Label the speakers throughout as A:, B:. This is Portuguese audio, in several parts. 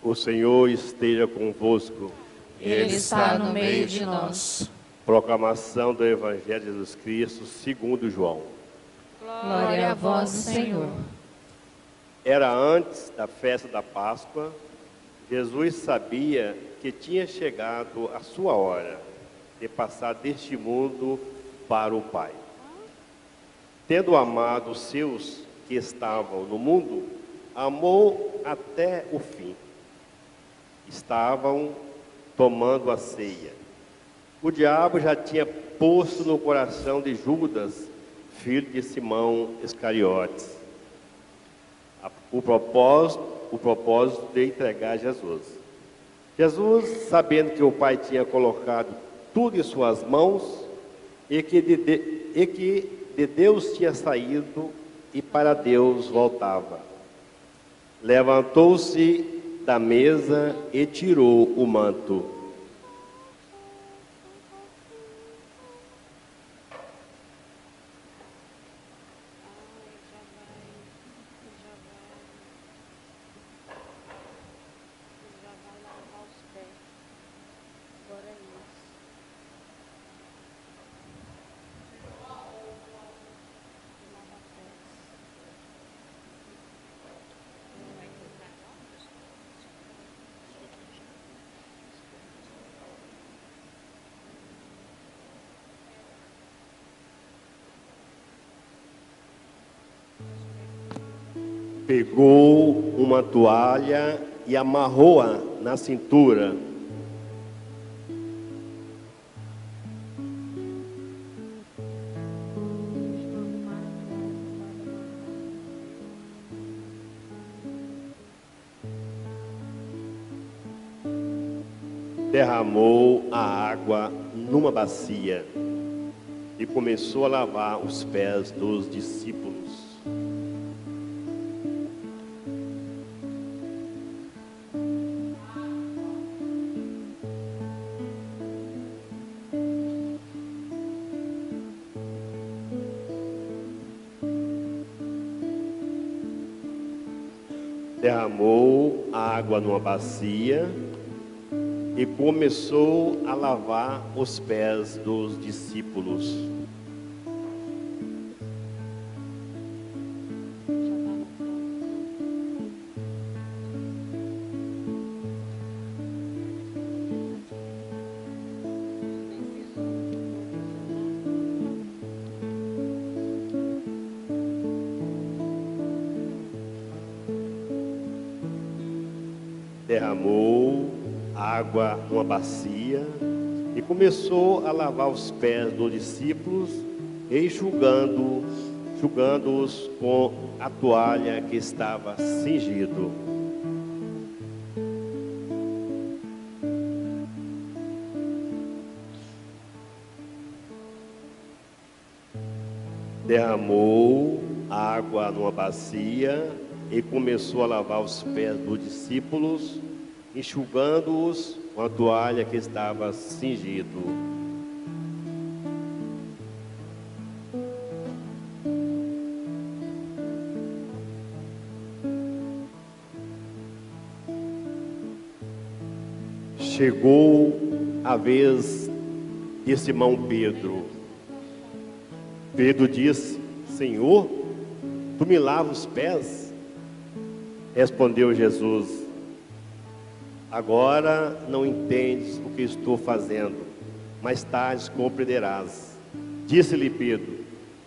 A: O Senhor esteja convosco.
B: Ele está no meio de nós.
A: Proclamação do Evangelho de Jesus Cristo, segundo João.
B: Glória a vós, Senhor.
A: Era antes da festa da Páscoa. Jesus sabia que tinha chegado a sua hora de passar deste mundo para o Pai. Tendo amado os seus que estavam no mundo, amou até o fim. Estavam tomando a ceia. O diabo já tinha posto no coração de Judas, filho de Simão Iscariotes, o propósito de entregar Jesus. Jesus, sabendo que o Pai tinha colocado tudo em suas mãos e que de Deus tinha saído e para Deus voltava, levantou-se da mesa e tirou o manto. Pegou uma toalha e amarrou-a na cintura. Derramou a água numa bacia e começou a lavar os pés dos discípulos. Derramou a água numa bacia e começou a lavar os pés dos discípulos. Derramou água numa bacia e começou a lavar os pés dos discípulos, enxugando-os com a toalha que estava cingido. Derramou água numa bacia e começou a lavar os pés dos discípulos, enxugando-os com a toalha que estava cingido. Chegou a vez de Simão Pedro. Pedro disse: Senhor, tu me lavas os pés? Respondeu Jesus: agora não entendes o que estou fazendo, mais tarde compreenderás. Disse-lhe Pedro: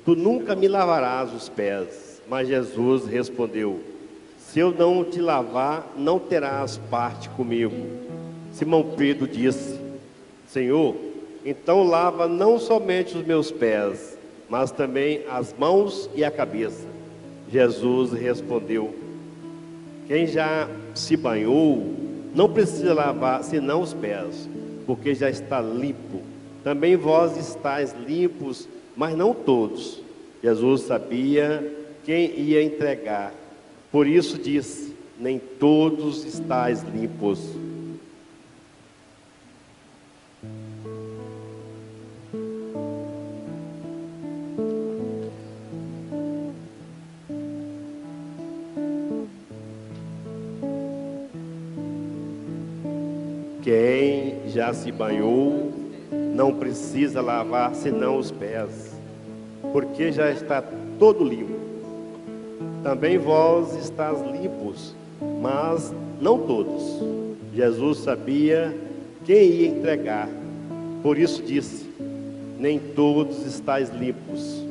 A: tu nunca me lavarás os pés. Mas Jesus respondeu: se eu não te lavar, não terás parte comigo. Simão Pedro disse: Senhor, então lava não somente os meus pés, mas também as mãos e a cabeça. Jesus respondeu: quem já se banhou não precisa lavar senão os pés, porque já está limpo. Também vós estáis limpos, mas não todos. Jesus sabia quem ia entregar, por isso disse: nem todos estáis limpos. Quem já se banhou não precisa lavar senão os pés, porque já está todo limpo. Também vós estáis limpos, mas não todos. Jesus sabia quem ia entregar, por isso disse: nem todos estáis limpos.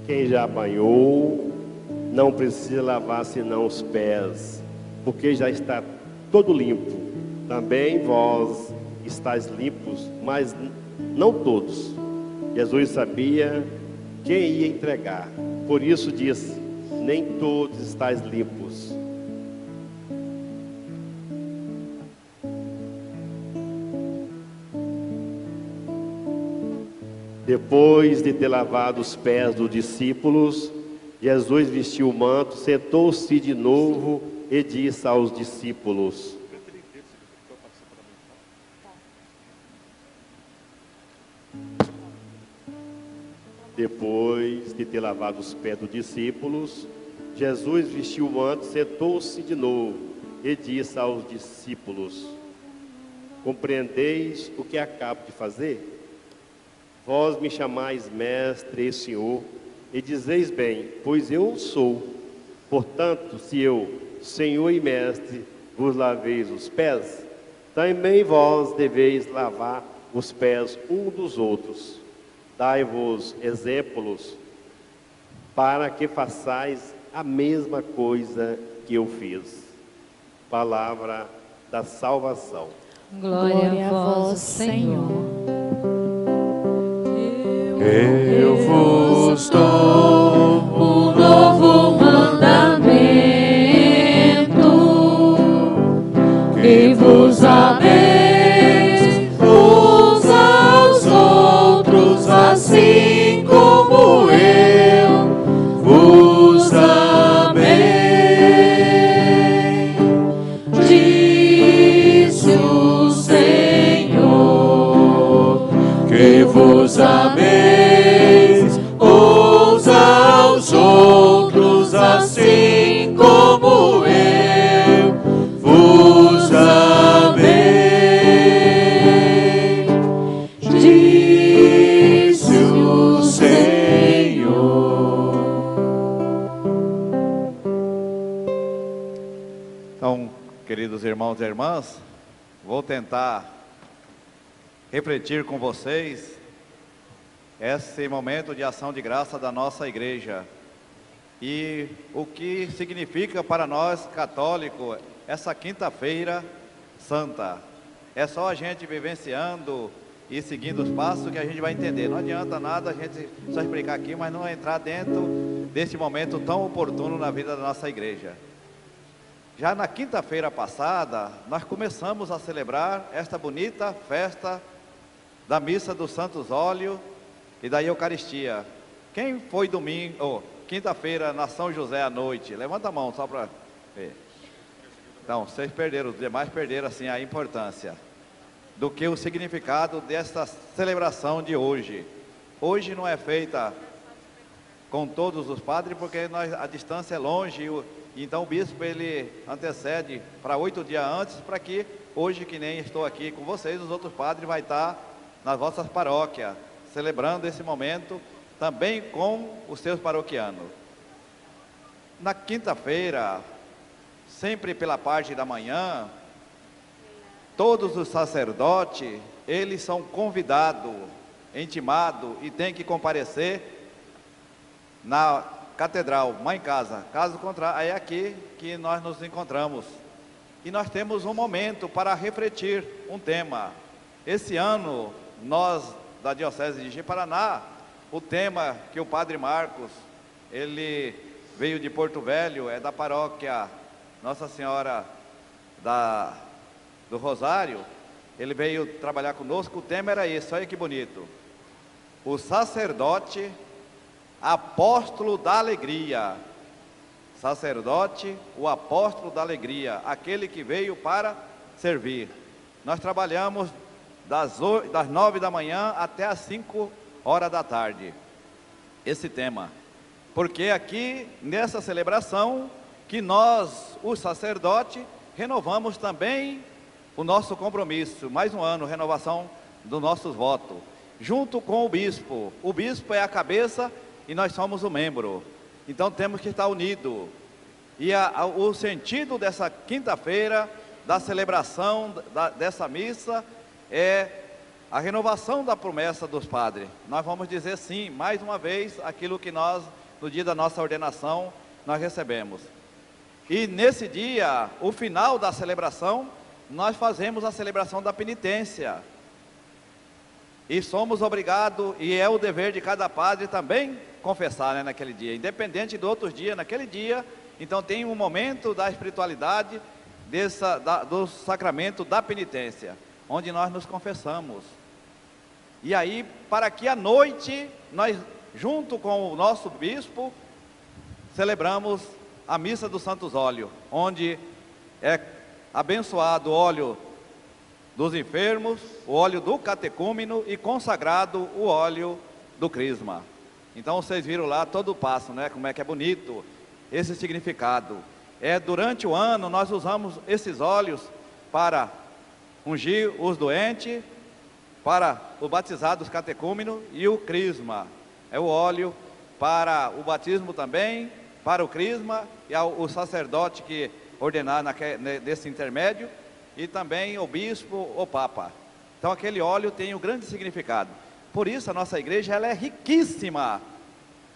A: Quem já banhou não precisa lavar senão os pés, porque já está todo limpo. Também vós estáis limpos, mas não todos. Jesus sabia quem ia entregar, por isso disse: nem todos estáis limpos. Depois de ter lavado os pés dos discípulos, Jesus vestiu o manto, sentou-se de novo e disse aos discípulos: Depois de ter lavado os pés dos discípulos, Jesus vestiu o manto, sentou-se de novo e disse aos discípulos: compreendeis o que acabo de fazer? Vós me chamais mestre e senhor, e dizeis bem, pois eu sou. Portanto, se eu, senhor e mestre, vos laveis os pés, também vós deveis lavar os pés um dos outros. Dai-vos exemplos, para que façais a mesma coisa que eu fiz. Palavra da salvação.
B: Glória a vós, Senhor.
C: Eu vos dou um novo mandamento, que vos ameis uns aos outros, assim como eu vos amei. Disse o Senhor, que vos ameis uns aos outros, assim como eu vos amei. Disse o Senhor.
D: Então, queridos irmãos e irmãs, vou tentar refletir com vocês esse momento de ação de graça da nossa igreja e o que significa para nós católicos essa quinta-feira santa. É só a gente vivenciando e seguindo os passos que a gente vai entender. Não adianta nada a gente só explicar aqui, mas não entrar dentro desse momento tão oportuno na vida da nossa igreja. Já na quinta-feira passada, nós começamos a celebrar esta bonita festa da Missa dos Santos Óleos e da Eucaristia. Quem foi domingo, quinta-feira na São José à noite? Levanta a mão só para ver. Então, vocês perderam, os demais perderam assim a importância do que o significado dessa celebração de hoje. Hoje não é feita com todos os padres, porque a distância é longe, então o bispo ele antecede para 8 dias antes, para que hoje, que nem estou aqui com vocês, os outros padres vai estar nas vossas paróquias, celebrando esse momento também com os seus paroquianos. Na quinta-feira, sempre pela parte da manhã, todos os sacerdotes, eles são convidados, intimados e têm que comparecer na catedral, mãe casa. Caso contrário, é aqui que nós nos encontramos. E nós temos um momento para refletir um tema. Esse ano, nós da Diocese de Ji-Paraná, o tema que o Padre Marcos, ele veio de Porto Velho, é da paróquia Nossa Senhora do Rosário, ele veio trabalhar conosco, o tema era esse, olha que bonito: o sacerdote apóstolo da alegria. sacerdote, o apóstolo da alegria, aquele que veio para servir. Nós trabalhamos das 9 da manhã até as 5 horas da tarde, esse tema, porque aqui nessa celebração que nós, os sacerdotes, renovamos também o nosso compromisso, mais um ano, renovação dos nossos votos, junto com o bispo. O bispo é a cabeça e nós somos o membro, então temos que estar unidos. E o sentido dessa quinta-feira, da celebração dessa missa, é a renovação da promessa dos padres. Nós vamos dizer sim, mais uma vez, aquilo que nós, no dia da nossa ordenação, nós recebemos. E nesse dia, o final da celebração, nós fazemos a celebração da penitência. E somos obrigados, e é o dever de cada padre também, confessar, né, naquele dia. Independente de outros dias, naquele dia, então tem um momento da espiritualidade, do sacramento da penitência, onde nós nos confessamos. E aí, para que à noite, nós, junto com o nosso bispo, celebramos a missa dos santos óleos, onde é abençoado o óleo dos enfermos, o óleo do catecúmeno e consagrado o óleo do crisma. Então vocês viram lá todo o passo, né? Como é que é bonito esse significado. Durante o ano nós usamos esses óleos para ungir os doentes, para o batizado dos catecúmenos, e o crisma é o óleo para o batismo também, para o crisma, e o sacerdote que ordenar nesse intermédio, e também o bispo ou papa. Então aquele óleo tem um grande significado. Por isso a nossa igreja ela é riquíssima,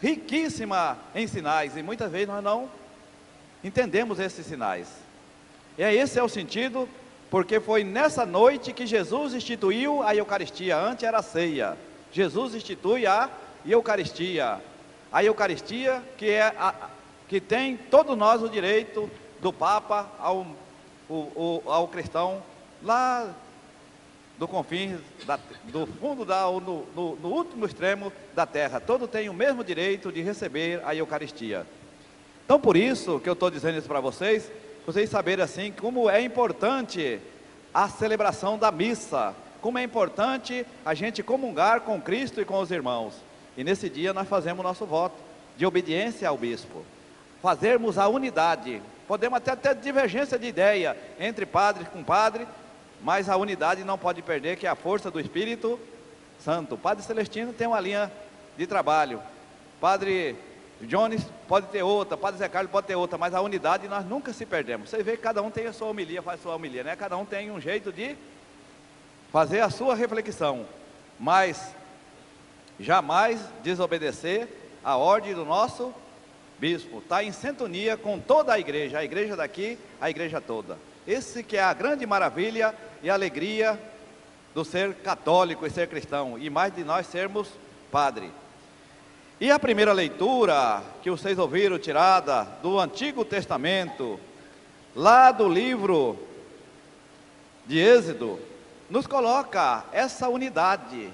D: riquíssima em sinais, e muitas vezes nós não entendemos esses sinais. E esse é o sentido, porque foi nessa noite que Jesus instituiu a Eucaristia. Antes era a ceia, Jesus institui a Eucaristia. A Eucaristia que tem todos nós o direito do Papa ao cristão lá do confins, do fundo, no último extremo da terra. Todos têm o mesmo direito de receber a Eucaristia. Então por isso que eu estou dizendo isso para vocês saberem assim como é importante a celebração da missa, como é importante a gente comungar com Cristo e com os irmãos. E nesse dia nós fazemos o nosso voto de obediência ao bispo, fazermos a unidade. Podemos até ter divergência de ideia entre padre com padre, mas a unidade não pode perder, que é a força do Espírito Santo. O Padre Celestino tem uma linha de trabalho, Padre Jones pode ter outra, Padre Zé Carlos pode ter outra, mas a unidade nós nunca se perdemos. Você vê que cada um tem a sua homilia, faz a sua homilia, né? Cada um tem um jeito de fazer a sua reflexão, mas jamais desobedecer a ordem do nosso bispo. Está em sintonia com toda a igreja daqui, a igreja toda. Esse que é a grande maravilha e alegria do ser católico e ser cristão, e mais de nós sermos padre. E a primeira leitura que vocês ouviram tirada do Antigo Testamento, lá do livro de Êxodo, nos coloca essa unidade.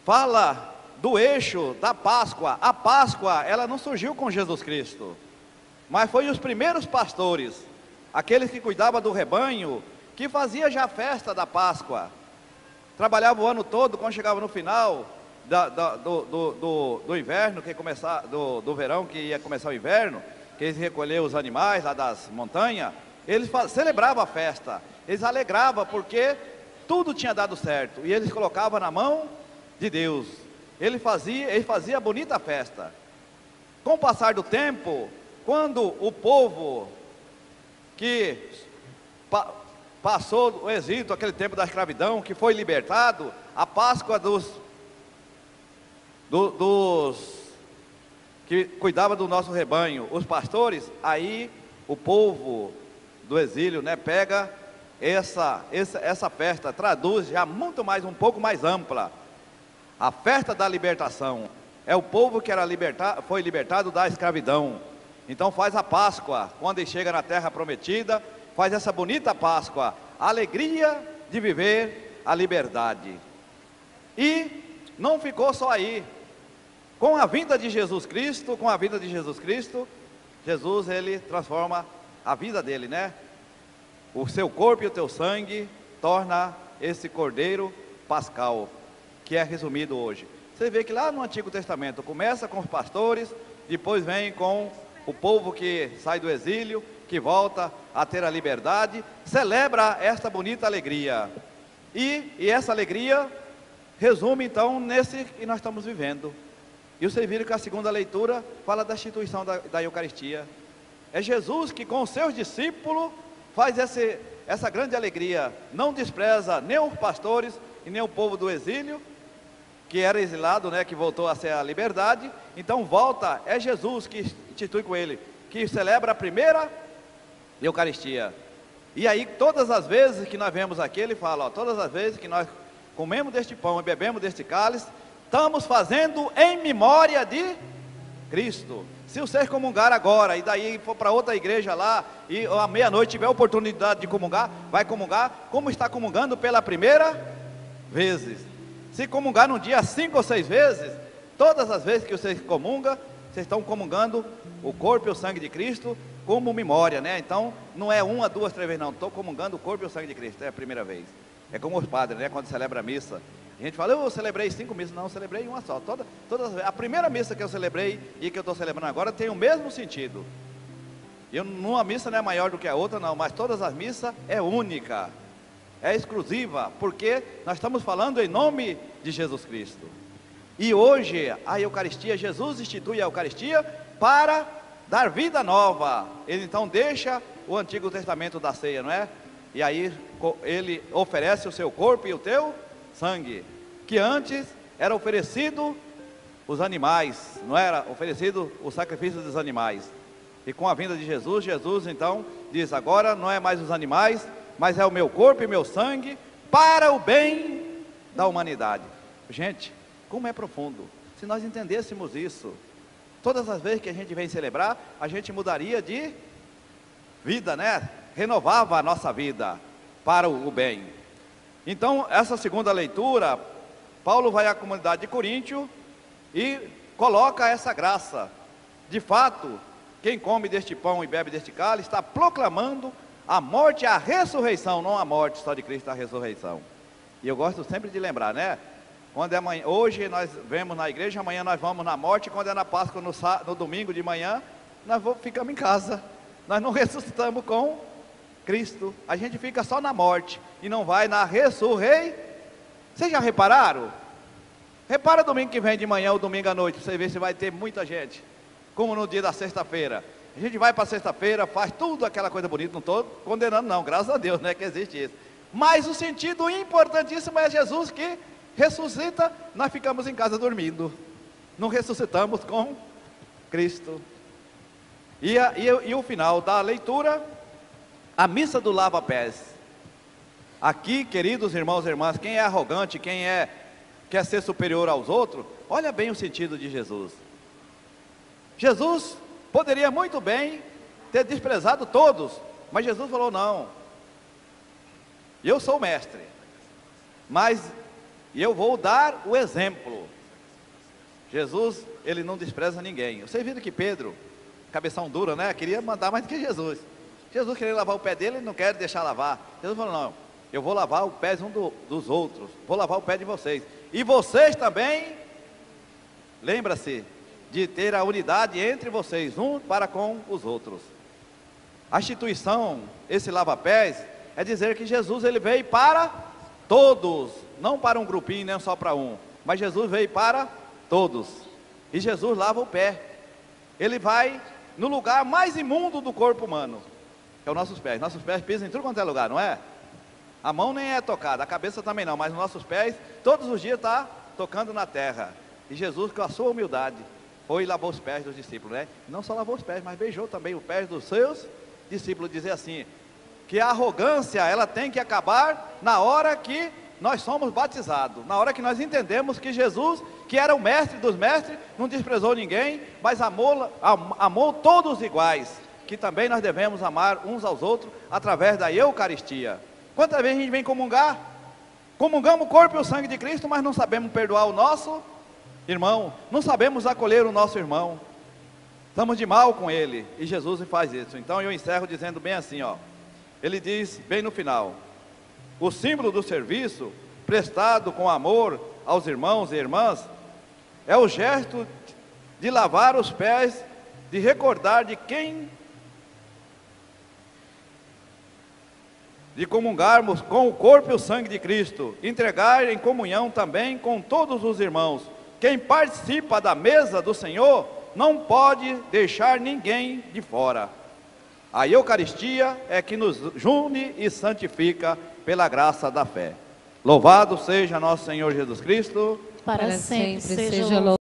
D: Fala do eixo da Páscoa. A Páscoa, ela não surgiu com Jesus Cristo, mas foi os primeiros pastores, aqueles que cuidavam do rebanho, que fazia já a festa da Páscoa. Trabalhava o ano todo, quando chegava no final do inverno, que começar, do verão, que ia começar o inverno, que eles recolhiam os animais lá das montanhas, eles celebravam a festa, eles alegravam, porque tudo tinha dado certo, e eles colocavam na mão de Deus. Ele fazia a bonita festa. Com o passar do tempo, quando o povo que passou o exílio, aquele tempo da escravidão, que foi libertado, a Páscoa dos que cuidava do nosso rebanho, os pastores, aí o povo do exílio, né, pega essa festa, traduz já muito mais, um pouco mais ampla. A festa da libertação é o povo que foi libertado da escravidão. Então faz a Páscoa, quando ele chega na terra prometida, faz essa bonita Páscoa, a alegria de viver a liberdade. E não ficou só aí. Com a vinda de Jesus Cristo, Jesus, ele transforma a vida dele, né? O seu corpo e o teu sangue torna esse cordeiro pascal, que é resumido hoje. Você vê que lá no Antigo Testamento começa com os pastores, depois vem com o povo que sai do exílio, que volta a ter a liberdade, celebra esta bonita alegria. E essa alegria resume então nesse que nós estamos vivendo. E vocês viram que a segunda leitura fala da instituição da Eucaristia. É Jesus que com os seus discípulos faz essa grande alegria. Não despreza nem os pastores e nem o povo do exílio, que era exilado, né, que voltou a ser a liberdade. Então volta, é Jesus que institui com ele, que celebra a primeira Eucaristia. E aí todas as vezes que nós vemos aqui, ele fala, ó, todas as vezes que nós comemos deste pão e bebemos deste cálice, estamos fazendo em memória de Cristo. Se você comungar agora, e daí for para outra igreja lá, e à meia-noite tiver a oportunidade de comungar, vai comungar, como está comungando pela primeira vez. Se comungar num dia 5 ou 6 vezes, todas as vezes que você comunga, vocês estão comungando o corpo e o sangue de Cristo como memória, né? Então, não é 1, 2, 3 vezes, não. Estou comungando o corpo e o sangue de Cristo, é a primeira vez. É como os padres, né? Quando celebra a missa. A gente fala, eu celebrei 5 missas. Não, eu celebrei uma só. A primeira missa que eu celebrei e que eu estou celebrando agora tem o mesmo sentido. Numa missa não é maior do que a outra, não. Mas todas as missas é única, é exclusiva, porque nós estamos falando em nome de Jesus Cristo. E hoje a Eucaristia, Jesus institui a Eucaristia para dar vida nova. Ele então deixa o Antigo Testamento da ceia, não é? E aí ele oferece o seu corpo e o teu sangue, que antes era oferecido os animais, não era oferecido o sacrifício dos animais. E com a vinda de Jesus, Jesus então diz, agora não é mais os animais, mas é o meu corpo e meu sangue para o bem da humanidade. Gente, como é profundo. Se nós entendêssemos isso, todas as vezes que a gente vem celebrar, a gente mudaria de vida, né? Renovava a nossa vida para o bem. Então, essa segunda leitura, Paulo vai à comunidade de Coríntio e coloca essa graça. De fato, quem come deste pão e bebe deste cálice está proclamando a morte e a ressurreição, não a morte só de Cristo, a ressurreição. E eu gosto sempre de lembrar, né? Quando é amanhã, hoje nós vemos na igreja, amanhã nós vamos na morte, quando é na Páscoa, no domingo de manhã, nós ficamos em casa. Nós não ressuscitamos com Cristo, a gente fica só na morte e não vai na ressurreição. Vocês já repararam? Repara domingo que vem de manhã ou domingo à noite, você vê se vai ter muita gente, como no dia da sexta-feira. A gente vai para sexta-feira, faz tudo aquela coisa bonita, não estou condenando não, graças a Deus, né, que existe isso. Mas o sentido importantíssimo é Jesus que ressuscita, nós ficamos em casa dormindo, não ressuscitamos com Cristo. E o final da leitura, a missa do lava-pés. Aqui, queridos irmãos e irmãs, quem é arrogante, quer ser superior aos outros, olha bem o sentido de Jesus. Jesus poderia muito bem ter desprezado todos, mas Jesus falou, não, eu sou o mestre, mas eu vou dar o exemplo. Jesus, ele não despreza ninguém. Vocês viram que Pedro, cabeção dura, né, queria mandar mais do que Jesus. Jesus queria lavar o pé dele, ele não quer deixar lavar. Jesus falou, não, eu vou lavar o pé dos outros, vou lavar o pé de vocês. E vocês também, lembra-se de ter a unidade entre vocês, um para com os outros. A instituição, esse lava-pés, é dizer que Jesus ele veio para todos, não para um grupinho, nem só para um, mas Jesus veio para todos. E Jesus lava o pé. Ele vai no lugar mais imundo do corpo humano, que é os nossos pés. Nossos pés pisam em tudo quanto é lugar, não é? A mão nem é tocada, a cabeça também não, mas os nossos pés, todos os dias está tocando na terra. E Jesus, com a sua humildade, foi e lavou os pés dos discípulos, né? Não só lavou os pés, mas beijou também os pés dos seus discípulos. Dizer assim, que a arrogância, ela tem que acabar na hora que nós somos batizados, na hora que nós entendemos que Jesus, que era o mestre dos mestres, não desprezou ninguém, mas amou todos iguais, que também nós devemos amar uns aos outros, através da Eucaristia. Quantas vezes a gente vem comungar? Comungamos o corpo e o sangue de Cristo, mas não sabemos perdoar o nosso irmão, não sabemos acolher o nosso irmão, estamos de mal com ele, e Jesus faz isso. Então eu encerro dizendo bem assim, ó. Ele diz bem no final: o símbolo do serviço prestado com amor aos irmãos e irmãs é o gesto de lavar os pés, de recordar de quem, de comungarmos com o corpo e o sangue de Cristo, entregar em comunhão também com todos os irmãos. Quem participa da mesa do Senhor não pode deixar ninguém de fora. A Eucaristia é que nos une e santifica pela graça da fé. Louvado seja nosso Senhor Jesus Cristo.
B: Para sempre seja louvado.